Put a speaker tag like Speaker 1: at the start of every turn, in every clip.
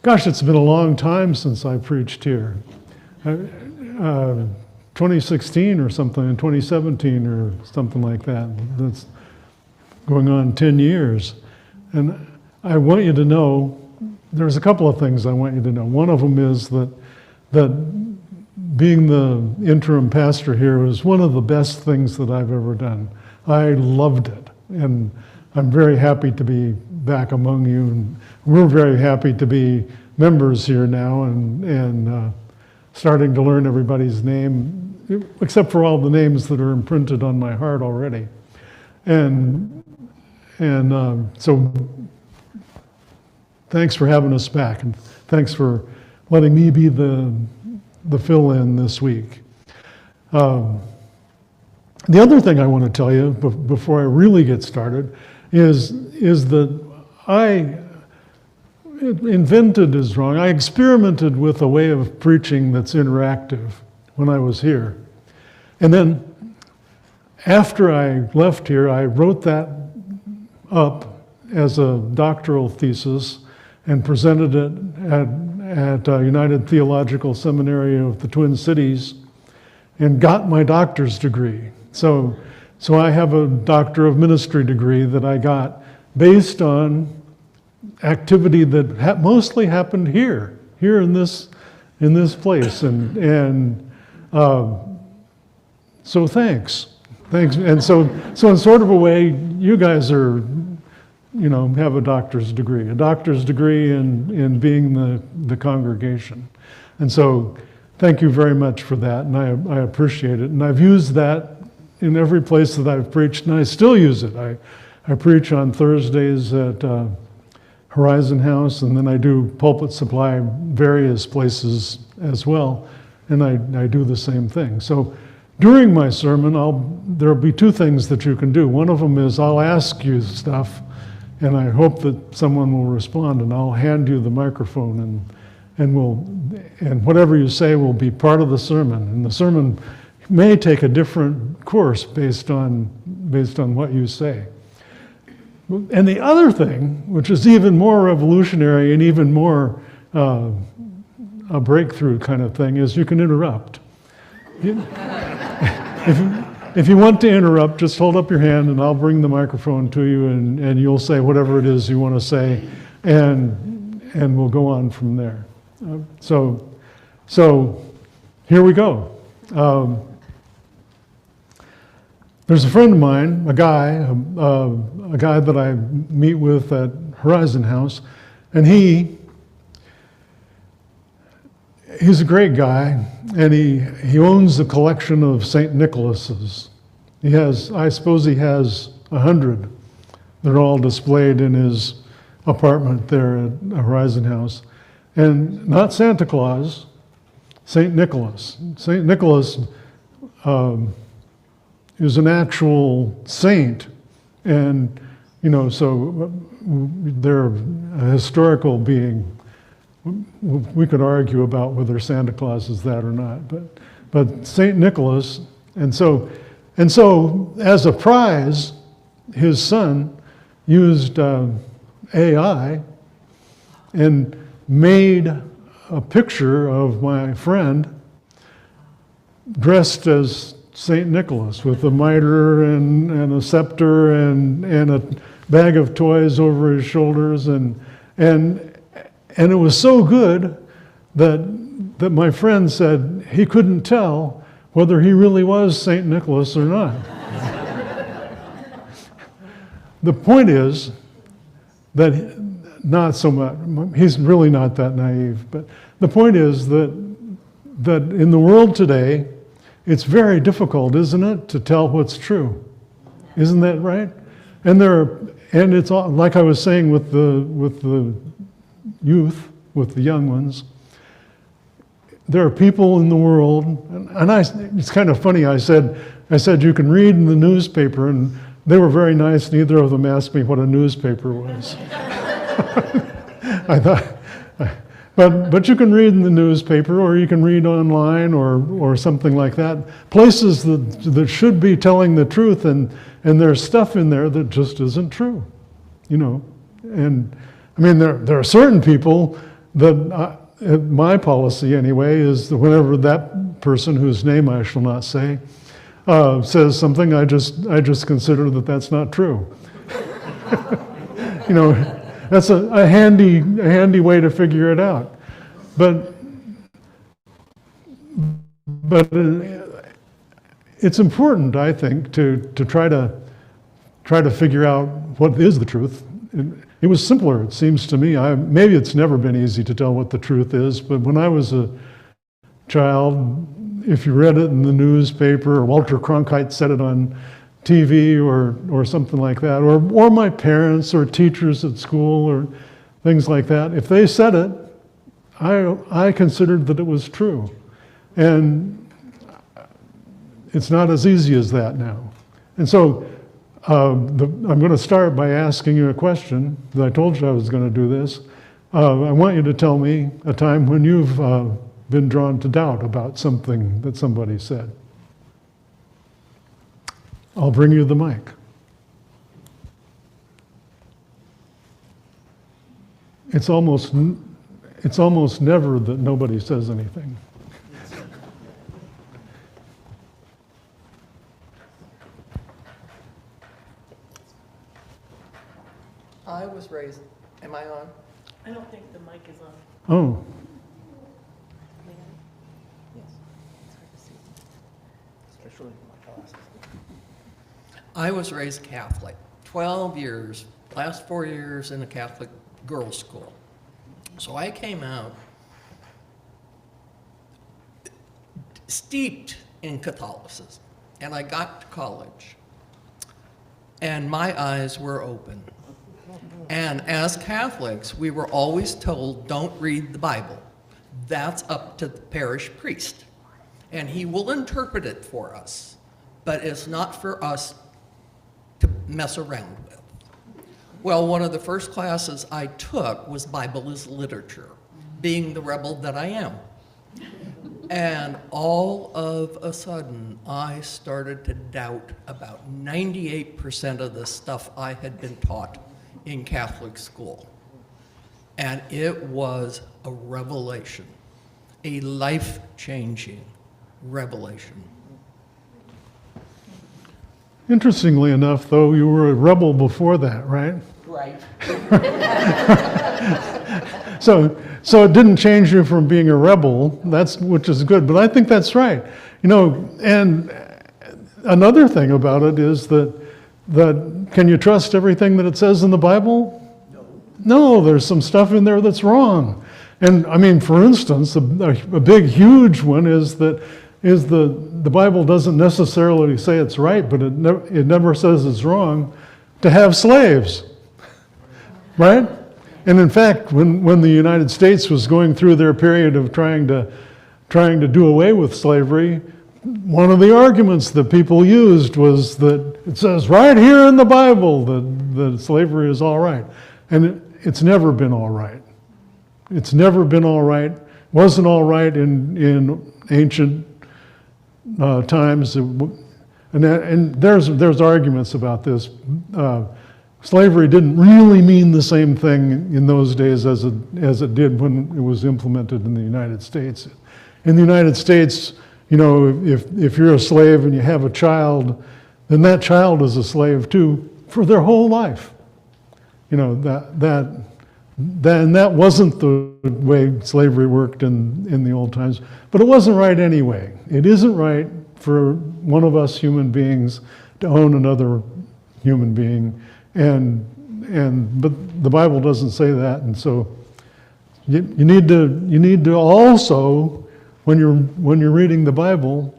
Speaker 1: Gosh, it's been a long time since I preached here. 2016 or something, in 2017 or something like that. That's going on 10 years. And I want you to know, there's a couple of things I want you to know. One of them is that being the interim pastor here was one of the best things that I've ever done. I loved it. And I'm very happy to be back among you. And we're very happy to be members here now and starting to learn everybody's name, except for all the names that are imprinted on my heart already. And so thanks for having us back, and thanks for letting me be the fill-in this week. The other thing I want to tell you before I really get started is that invented is wrong. I experimented with a way of preaching that's interactive when I was here. And then after I left here, I wrote that up as a doctoral thesis and presented it at United Theological Seminary of the Twin Cities and got my doctor's degree. So I have a Doctor of Ministry degree that I got based on activity that mostly happened here in this place, and so thanks, and so in sort of a way, you guys are, have a doctor's degree in being the congregation, and so thank you very much for that, and I appreciate it, and I've used that in every place that I've preached, and I still use it. I preach on Thursdays at Horizon House, and then I do pulpit supply various places as well, and I do the same thing. So during my sermon, there'll be two things that you can do. One of them is I'll ask you stuff, and I hope that someone will respond, and I'll hand you the microphone, and whatever you say will be part of the sermon, and the sermon may take a different course based on what you say. And the other thing, which is even more revolutionary and even more a breakthrough kind of thing, is you can interrupt. If you want to interrupt, just hold up your hand and I'll bring the microphone to you and you'll say whatever it is you want to say, and we'll go on from there. So here we go. There's a friend of mine, a guy that I meet with at Horizon House, and he's a great guy, and he owns a collection of St. Nicholases. I suppose he has 100. They're all displayed in his apartment there at Horizon House. And not Santa Claus, St. Nicholas. St. Nicholas is an actual saint, and so they're a historical being. We could argue about whether Santa Claus is that or not, but St. Nicholas, and so as a prize, his son used AI and made a picture of my friend dressed as St. Nicholas with a mitre and a scepter and a bag of toys over his shoulders, and it was so good that my friend said he couldn't tell whether he really was St. Nicholas or not. The point is that not so much, he's really not that naive, but the point is that in the world today, it's very difficult, isn't it, to tell what's true? Isn't that right? And it's all, like I was saying with the youth, with the young ones, there are people in the world, and it's kind of funny, I said you can read in the newspaper, and they were very nice, neither of them asked me what a newspaper was. I thought, but you can read in the newspaper, or you can read online, or something like that. Places that should be telling the truth, and there's stuff in there that just isn't true, And I mean, there are certain people my policy anyway is that whenever that person, whose name I shall not say, says something, I just consider that that's not true. That's a handy way to figure it out. But it's important, I think, to try to figure out what is the truth. It was simpler, it seems to me. Maybe it's never been easy to tell what the truth is, but when I was a child, if you read it in the newspaper, or Walter Cronkite said it on TV or something like that, or my parents or teachers at school or things like that, if they said it, I considered that it was true. And it's not as easy as that now. And so I'm going to start by asking you a question, that I told you I was going to do this. I want you to tell me a time when you've been drawn to doubt about something that somebody said. I'll bring you the mic. It's almost never that nobody says anything.
Speaker 2: I was raised, am I on?
Speaker 3: I don't think the mic is on.
Speaker 1: Oh,
Speaker 2: Yes. Especially my glasses. I was raised Catholic, 12 years, last 4 years in a Catholic girls' school. So I came out steeped in Catholicism, and I got to college, and my eyes were open. And as Catholics, we were always told, don't read the Bible. That's up to the parish priest, and he will interpret it for us, but it's not for us to mess around with. Well, one of the first classes I took was Bible as Literature, being the rebel that I am. And all of a sudden, I started to doubt about 98% of the stuff I had been taught in Catholic school. And it was a revelation, a life-changing revelation.
Speaker 1: interestingly enough, though, you were a rebel before that, right?
Speaker 2: Right.
Speaker 1: So it didn't change you from being a rebel, which is good, but I think that's right. And another thing about it is that can you trust everything that it says in the Bible? No, there's some stuff in there that's wrong. And I mean, for instance, a big, huge one is the Bible doesn't necessarily say it's right, but it never says it's wrong to have slaves, right? And in fact, when the United States was going through their period of trying to do away with slavery, one of the arguments that people used was that it says right here in the Bible that slavery is all right. And it's never been all right. It's never been all right. It wasn't all right in ancient times. And there's arguments about this. Slavery didn't really mean the same thing in those days as it did when it was implemented in the United States. In the United States, if you're a slave and you have a child, then that child is a slave too for their whole life. That wasn't the way slavery worked in the old times, but it wasn't right anyway. It isn't right for one of us human beings to own another human being, but the Bible doesn't say that, and so you need to also, when you're reading the Bible,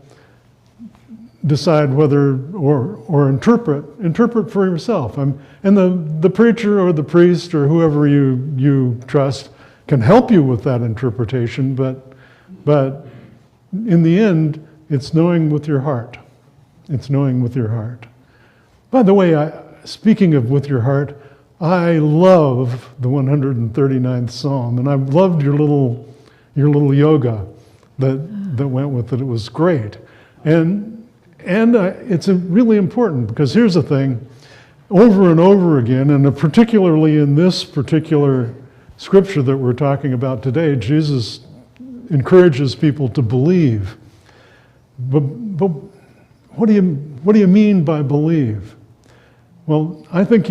Speaker 1: decide whether or interpret for yourself. And the preacher or the priest or whoever you trust can help you with that interpretation, but in the end, it's knowing with your heart. It's knowing with your heart. By the way, speaking of with your heart, I love the 139th Psalm, and I loved your little yoga that went with it. It was great. And it's really important, because here's the thing, over and over again, and particularly in this particular scripture that we're talking about today, Jesus encourages people to believe. But what do you mean by believe? Well, I think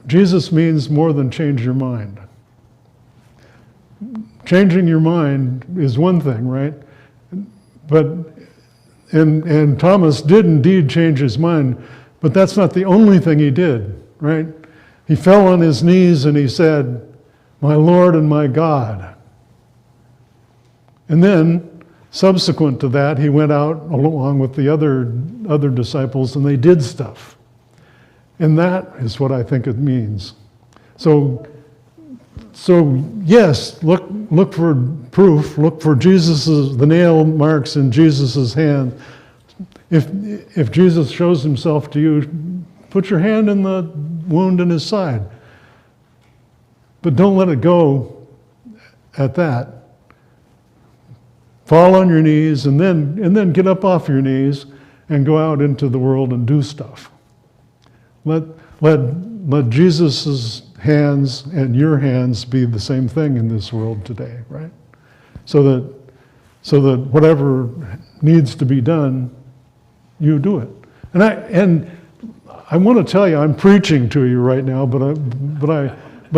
Speaker 1: Jesus means more than change your mind. Changing your mind is one thing, right? But and Thomas did indeed change his mind, but that's not the only thing he did, right? He fell on his knees and he said, "My Lord and my God." And then, subsequent to that, he went out along with the other disciples and they did stuff. And that is what I think it means. So yes, look for proof. Look for the nail marks in Jesus's hand. If Jesus shows himself to you, put your hand in the wound in his side. But don't let it go at that. Fall on your knees and then get up off your knees and go out into the world and do stuff. Let Jesus' hands and your hands be the same thing in this world today, right? So that whatever needs to be done, you do it. And I want to tell you, I'm preaching to you right now, but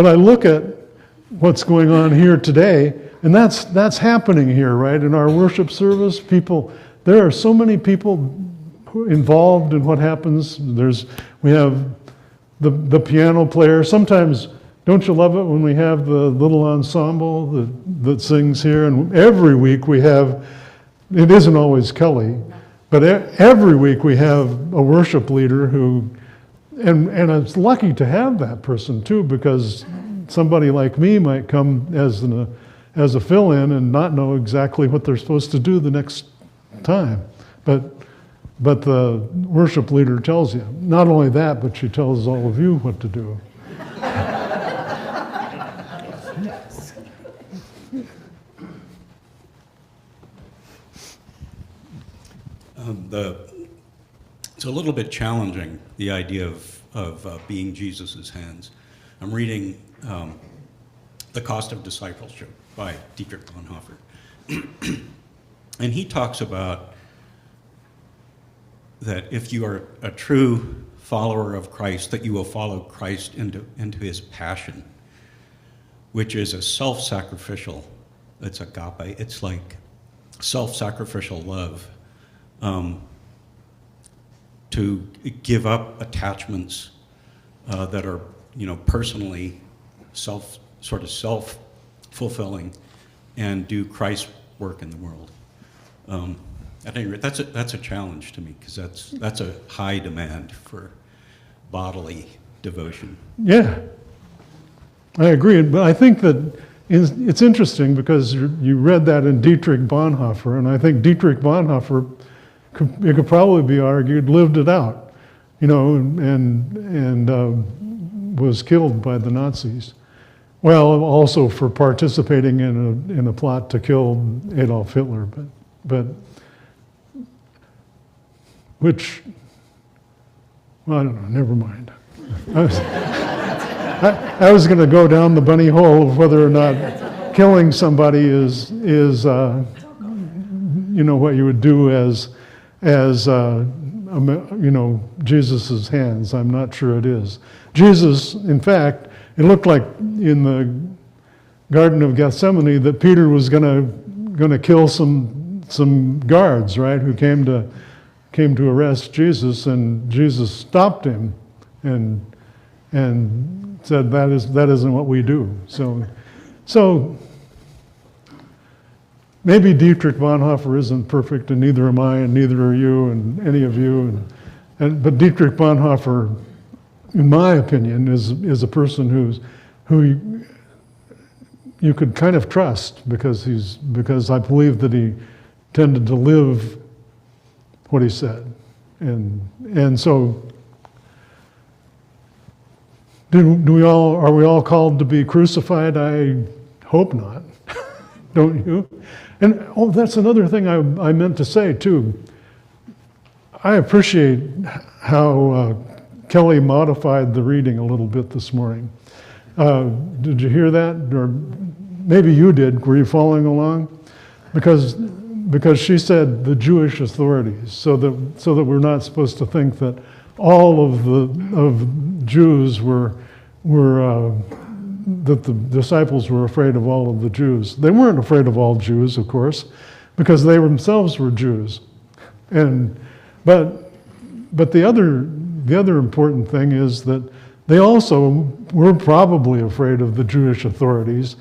Speaker 1: I look at what's going on here today, and that's happening here, right? In our worship service, there are so many people involved in what happens. We have the piano player. Sometimes, don't you love it when we have the little ensemble that sings here? And every week we have, it isn't always Kelly, but every week we have a worship leader who, and it's lucky to have that person too, because somebody like me might come as a fill-in and not know exactly what they're supposed to do the next time. But the worship leader tells you. Not only that, but she tells all of you what to do.
Speaker 4: It's a little bit challenging, the idea of being Jesus' hands. I'm reading The Cost of Discipleship by Dietrich Bonhoeffer. And he talks about that if you are a true follower of Christ, that you will follow Christ into his passion, which is a self-sacrificial, it's agape, it's like self-sacrificial love, to give up attachments that are, personally self-fulfilling, and do Christ's work in the world. At any rate, that's a challenge to me, because that's a high demand for bodily devotion.
Speaker 1: Yeah, I agree. But I think that it's interesting because you read that in Dietrich Bonhoeffer, and I think Dietrich Bonhoeffer, it could probably be argued, lived it out, and was killed by the Nazis. Well, also for participating in a plot to kill Adolf Hitler, but which, well, I don't know, never mind. I was going to go down the bunny hole of whether or not killing somebody is what you would do as Jesus's hands. I'm not sure it is. Jesus, in fact, it looked like in the Garden of Gethsemane that Peter was going to kill some guards, right, who came to arrest Jesus, and Jesus stopped him and said, that isn't what we do. So maybe Dietrich Bonhoeffer isn't perfect, and neither am I, and neither are you, and any of you. But Dietrich Bonhoeffer, in my opinion, is a person who you could kind of trust, because I believe that he tended to live what he said, and so. Are we all called to be crucified? I hope not. Don't you? And that's another thing I meant to say too. I appreciate how Kelly modified the reading a little bit this morning. Did you hear that? Or maybe you did. Were you following along? Because she said the Jewish authorities, so that we're not supposed to think that all of Jews were that the disciples were afraid of all of the Jews. They weren't afraid of all Jews, of course, because they themselves were Jews. But the other important thing is that they also were probably afraid of the Jewish authorities,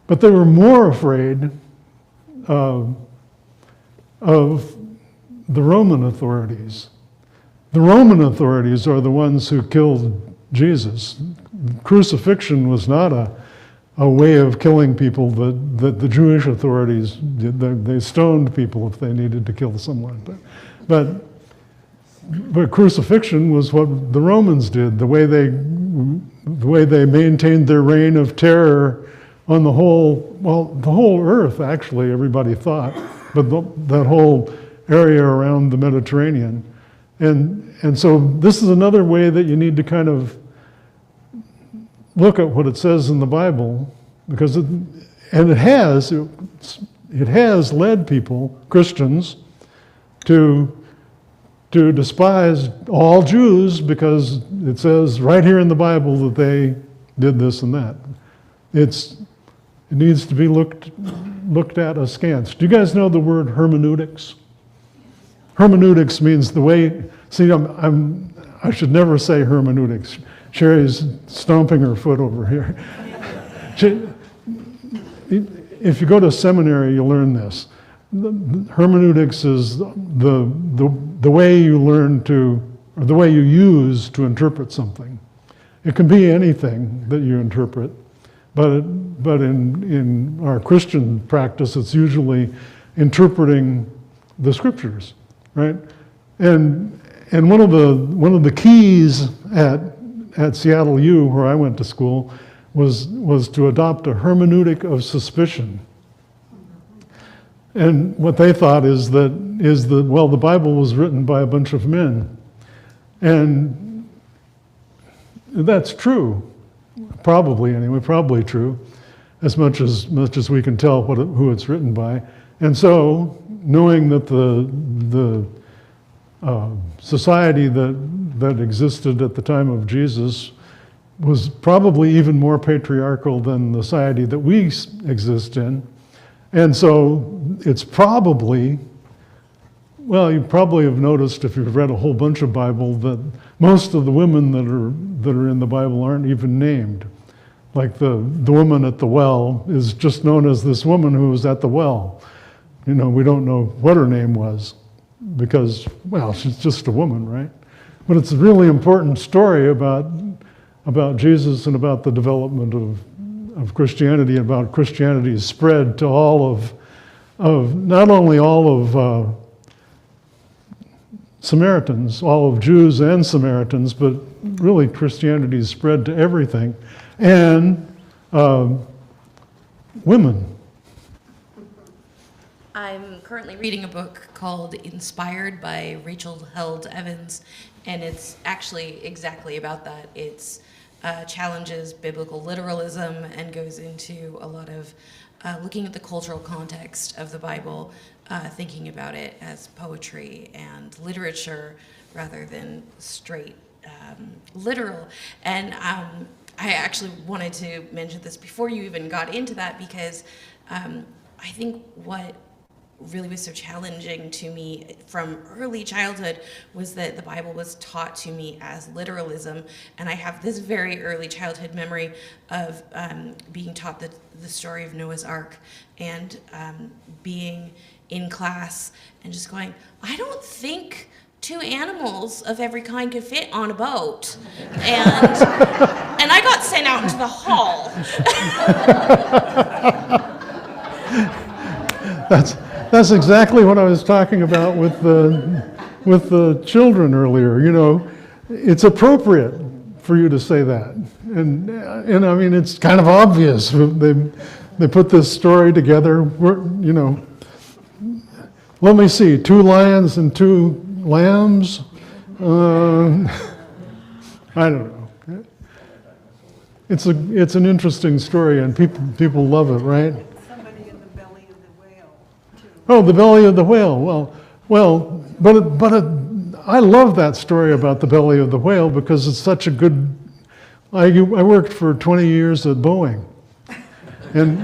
Speaker 1: but they were more afraid of the Roman authorities. The Roman authorities are the ones who killed Jesus. Crucifixion was not a way of killing people that the Jewish authorities did. They stoned people if they needed to kill someone. But crucifixion was what the Romans did, the way they maintained their reign of terror on the whole earth, actually, everybody thought, but that whole area around the Mediterranean. And so this is another way that you need to kind of look at what it says in the Bible, because it has led people, Christians, to despise all Jews because it says right here in the Bible that they did this and that. It needs to be looked at askance. Do you guys know the word hermeneutics? Hermeneutics means the way. See, I should never say hermeneutics. Sherry's stomping her foot over here. If you go to seminary, you'll learn this. Hermeneutics is the way you learn to, or the way you use to interpret something. It can be anything that you interpret, but in our Christian practice, it's usually interpreting the scriptures, right? And one of the keys at Seattle U, where I went to school, was to adopt a hermeneutic of suspicion. And what they thought is that the Bible was written by a bunch of men. And that's true, probably anyway, probably true, as much as we can tell who it's written by. And so, knowing that the society that existed at the time of Jesus was probably even more patriarchal than the society that we exist in. And so it's probably, well, you probably have noticed if you've read a whole bunch of Bible that most of the women that are in the Bible aren't even named. Like the woman at the well is just known as this woman who was at the well. You know, we don't know what her name was because, well, she's just a woman, right? But it's a really important story about Jesus and about the development of Christianity, about Christianity's spread to all of not only all of Samaritans, all of Jews and Samaritans, but really Christianity's spread to everything, and women.
Speaker 5: I'm currently reading a book called Inspired by Rachel Held Evans, and it's actually exactly about that. It's challenges biblical literalism and goes into a lot of looking at the cultural context of the Bible, thinking about it as poetry and literature rather than straight literal. And I actually wanted to mention this before you even got into that because I think what really was so challenging to me from early childhood was that the Bible was taught to me as literalism, and I have this very early childhood memory of being taught the story of Noah's Ark and being in class and just going, I don't think 2 animals of every kind could fit on a boat, and I got sent out into the hall.
Speaker 1: That's exactly what I was talking about with the children earlier. You know, it's appropriate for you to say that, and I mean it's kind of obvious. They put this story together. You know, let me see, 2 lions and 2 lambs. I don't know. It's an interesting story, and people love it, right?
Speaker 6: Somebody in the belly of the whale, too.
Speaker 1: Oh, the belly of the whale. But I love that story about the belly of the whale because it's such a good. I worked for 20 years at Boeing, and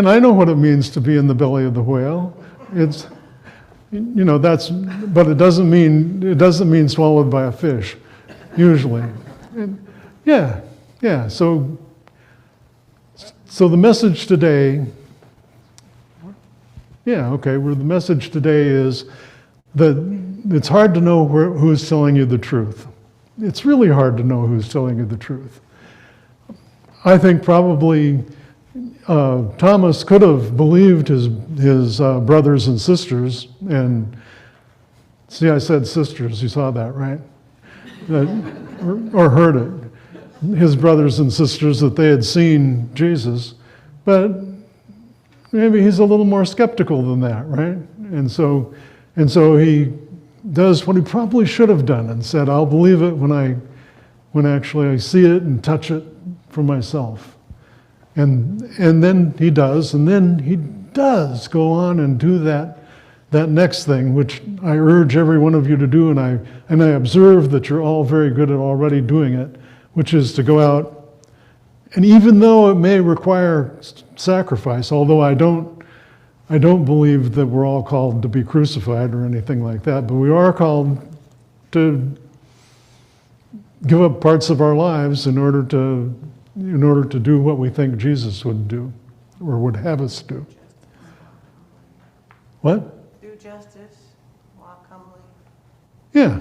Speaker 1: I know what it means to be in the belly of the whale. It's, but it doesn't mean swallowed by a fish, usually. And yeah. So the message today. Yeah, okay. Well, the message today is that it's hard to know who's telling you the truth. It's really hard to know who's telling you the truth. I think probably Thomas could have believed his brothers and sisters, and see, I said sisters. You saw that, right? Or heard it. His brothers and sisters, that they had seen Jesus, but maybe he's a little more skeptical than that, right? And so he does what he probably should have done and said, "I'll believe it when actually I see it and touch it for myself." And then he does, and then he does go on and do that next thing, which I urge every one of you to do, and I observe that you're all very good at already doing it, which is to go out. And even though it may require sacrifice, although I don't believe that we're all called to be crucified or anything like that, but we are called to give up parts of our lives in order to do what we think Jesus would do or would have us do. What?
Speaker 6: Do justice, walk humbly.
Speaker 1: Yeah.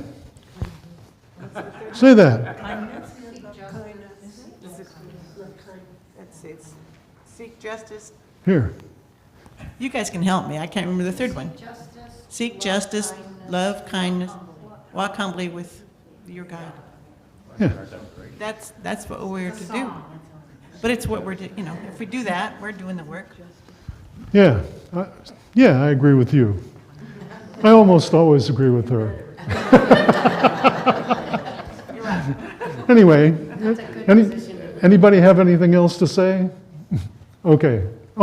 Speaker 1: Say that.
Speaker 6: Kindness. It's seek justice.
Speaker 1: Here.
Speaker 6: You guys can help me. I can't remember the third one. Seek justice, love, kindness, walk humbly with your God.
Speaker 1: Yeah.
Speaker 6: That's what we're to do. But it's what we're, if we do that, we're doing the work.
Speaker 1: Yeah. I agree with you. I almost always agree with her. Anyway, anybody have anything else to say? Okay.